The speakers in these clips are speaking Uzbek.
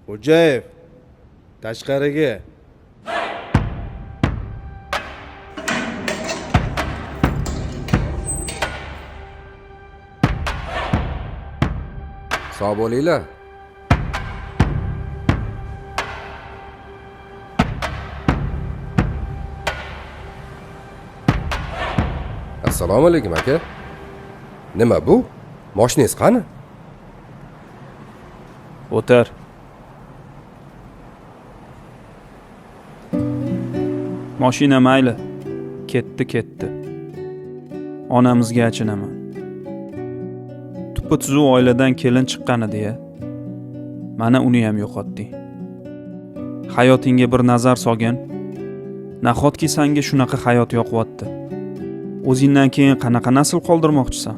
Xo'jayev, tashqariga. Sog' bo'linglar. Assalomu alaykum aka. Nima bu? Mashinangiz qani? O'tir. Mashina mayli. Ketdi. Onamizga achinaman. Tuppa-tuzuv oiladan kelin chiqqan edi-ya. Mana uni ham yo'qotding. Hayotingga bir nazar solgin. Nahotki senga shunaqa hayot yoqyapti. O'zingdan keyin qanaqa nasl qoldirmoqchisan?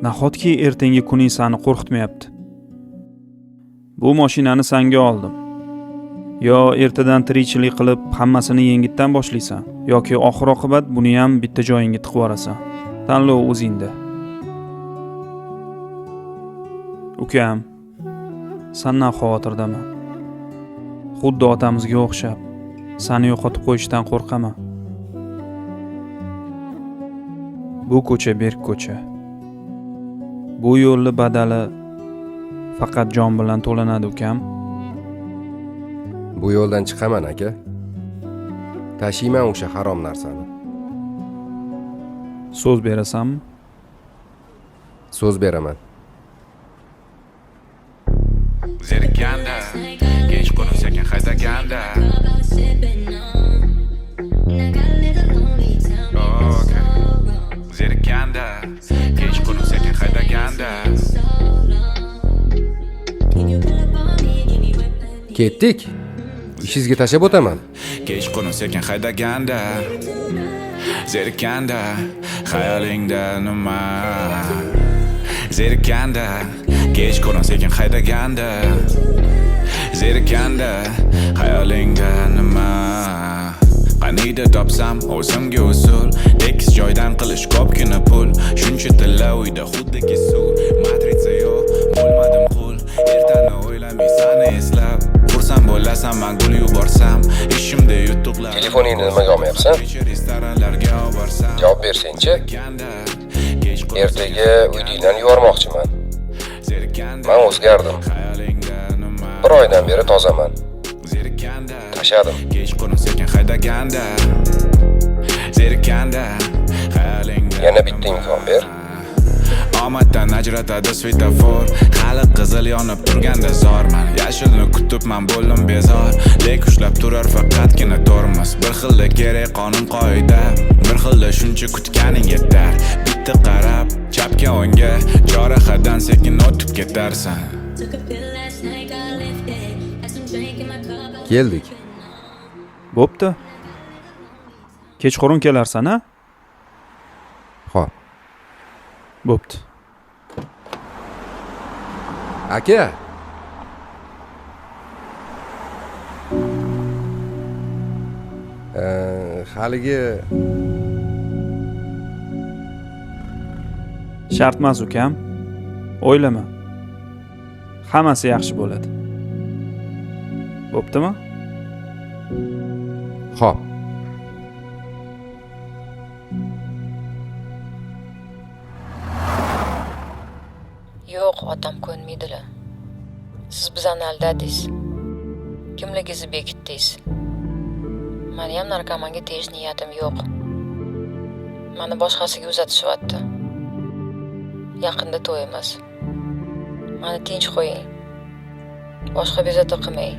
Nahotki ertangi kuning seni qo'rqitmayapti. Bu mashinani senga oldim. Yo ertadan tirikchilik qilib hammasini yengitdan boshlaysan, yoki oxir oqibat buni ham bitta joyingga tiqib yuborasan. Tanlov o'zingda. Ukam, sendan xavotirdaman. Xuddi otamizga o'xshab, seni yo'qotib qo'yishdan qo'rqaman. Bu ko'cha berk ko'cha. Bu yo'lni badali faqat jon bilan to'lanadi, ukam. Bu yo'ldan chiqaman aka. Tashiyman o'sha harom narsani. So'z berasanmi? So'z beraman. Zerikanda, kech qo'nim sekin haydaganda. Okay. Zerikanda, kech qo'nim sekin haydaganda. Ketdik. Ishingizga tashab o'taman. Kech qo'nim sekin haydaganda. Zerikanda, xayolingda nima? Zerikanda, kech qo'nim sekin haydaganda. Zerikanda, xayolingda nima? Qaniyda topsam o'zimga usul, tekis joydan qilish ko'pgina pul. Shuncha tilla uyda xuddiki suv, matrica yo'q, bo'lmadim qul. Ertani o'ylamay seni eslab, xursand bo'lasan men gul yuborsam, ishimda yutuqlar. Telefoningni nimaga olmayapsan? Restoranlarga borsam. Javob bersang-chi. Ertaga uydingdan yubormoqchiman. Men o'zgardim. Bir oydan beri tozaman. Tashadim. Kech qo'nim sekin haydaganda. Zerikanda, xayolingda. Yana bitta imkon ber. Omaddan ajratadi svetofor. Hali qizil yonib turganda zorman. Yashilni kutib men bo'ldim bezor. Lek ushlab turar faqatgina tormoz. Bir xilda kerak qonun qoida. Bir xilda shuncha kutganing yetar. Bitta qarab, chapga o'ngga, chorrahadan sekin o'tib ketarsan. Keldik. Bo'pti. Kechqurun kelarsan, ha? Xo'p. Bo'pti. Aka. Haligi Shart emas, ukam. O'ylama. Hammasi yaxshi bo'ladi. Bo'ptimi? Xo'p. Yo'q, otam ko'nmaydilar. Siz bizani aldadingiz. Kimligingizni bekitdingiz. Meni ham narkomonga tegish niyatim yo'q. Meni boshqasiga uzatishyapti. Yaqinda to'yimiz. Meni tinch qo'ying. Boshqa bezovta qilmang.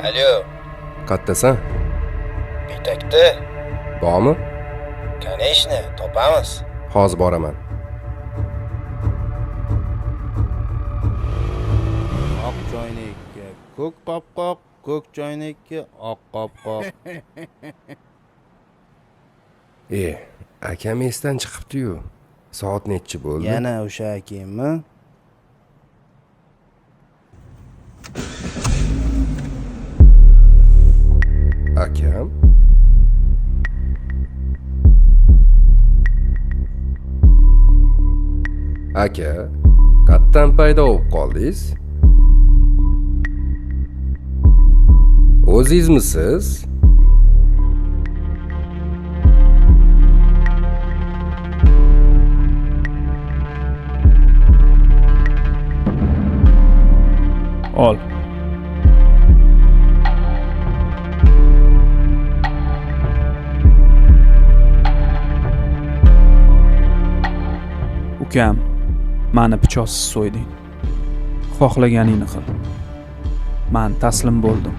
Alo, Qayerdasan? Betakda. Bormi? Kaneshni topamiz. Hozir boraman. Oq choynakka ko'k qopqoq, ko'k choynakka oq qopqoq. Akam esdan chiqibdi-yu. Soat nechi bo'ldi? Yana o'sha akangmi? Aka, qayerdan paydo bo'lib qoldingiz? O'zingizmisiz? Ol. Ukam, mani pichoqsiz so'yding. Xohlaganingni qil. Men taslim bo'ldim.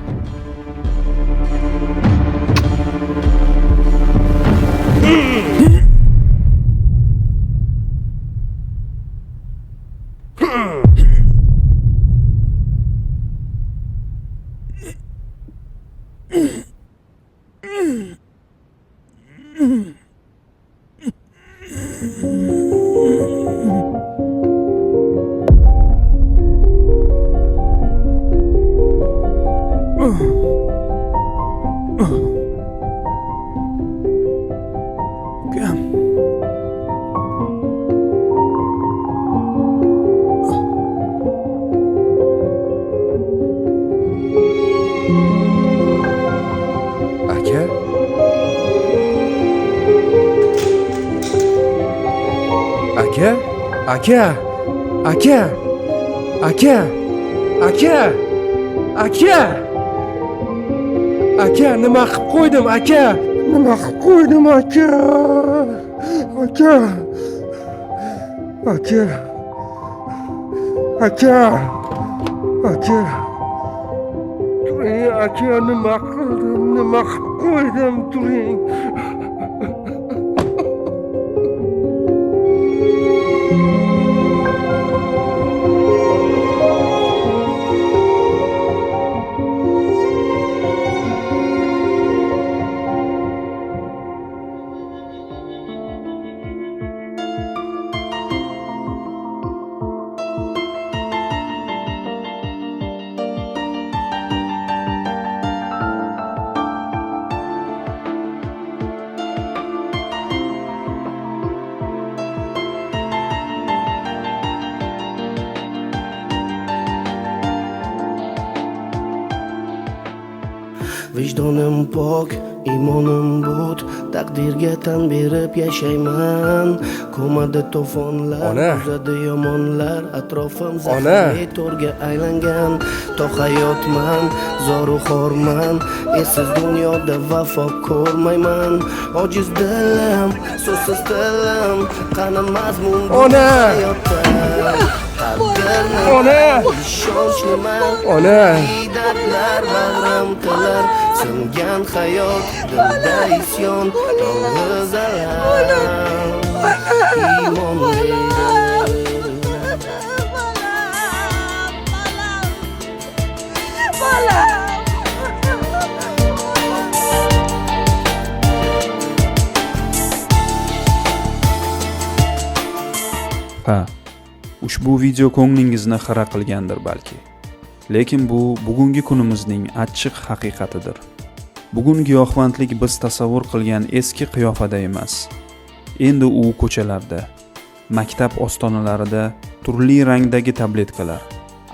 Ukam. Aka? Aka? Aka? Aka? Aka? Aka? Aka? Aka, nima qilib qo'ydim, aka? Nima qilib qo'ydim, aka? Aka? Aka? Aka? Aka? Turing, aka, nima qildim? Nima qilib qo'ydim, turing. Vijdonim pok, imonim but, taqdirga tan berib yashayman. Komada to'fonlar, Ona. uzadi yomonlar, atrofim Ona. zaharli to'rga aylangan. To hayotman, zoru xorman, esiz dunyoda vafo ko'rmayman. Ojiz dilim, so'zsiz tilim, qani mazmun bu Ona. hayotda. Taqdirni Ona. ishonchliman. Ona. Dardlar bag'rim tilar, singan hayot, dilda isyon, yolg'iz alam. Iymon Ha, ushbu video ko'nglingizni xira qilgandir balki. Lekin bu bugungi kunimizning achchiq haqiqatidir. Bugun giyohvandlik biz tasavvur qilgan eski qiyofada emas. Endi u ko'chalarda, maktab ostonalarida turli rangdagi tabletkalar,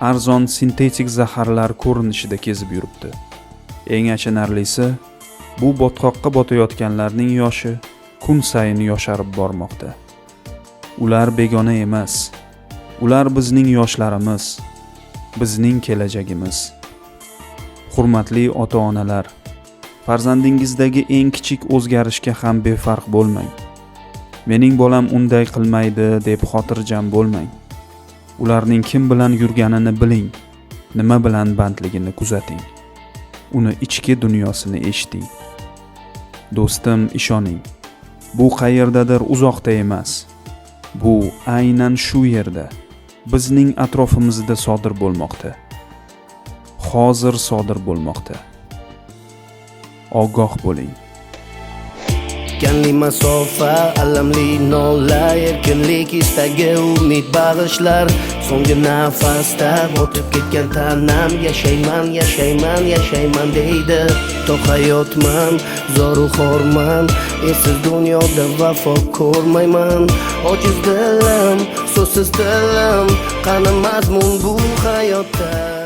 arzon sintetik zaharlar ko'rinishida kezib yuribdi. Eng achinarlisi, bu botqoqqa botayotganlarning yoshi kun sayin yosharib bormoqda. Ular begona emas. Ular bizning yoshlarimiz, bizning kelajagimiz. Hurmatli ota-onalar, farzandingizdagi eng kichik o'zgarishga ham befarq bo'lmang. Mening bolam unday qilmaydi deb xotirjam bo'lmang. Ularning kim bilan yurganini biling, nima bilan bandligini kuzating. Uni ichki dunyosini eshiting. Do'stim, ishoning. Bu qayerdadir uzoqda emas. Bu aynan shu yerda, bizning atrofimizda sodir bo'lmoqda. Hozir sodir bo'lmoqda. Ogoh bo'ling. Kanli masofa, alamli nola, erkinlik istagi, umid bag'ishlar, so'nggi nafasda botib ketgan tanam yashayman yashayman yashayman deydi to hayotman zoru xorman esiz dunyoda vafo ko'rmayman ojiz dilim so'zsiz tilim qani mazmun bu hayotda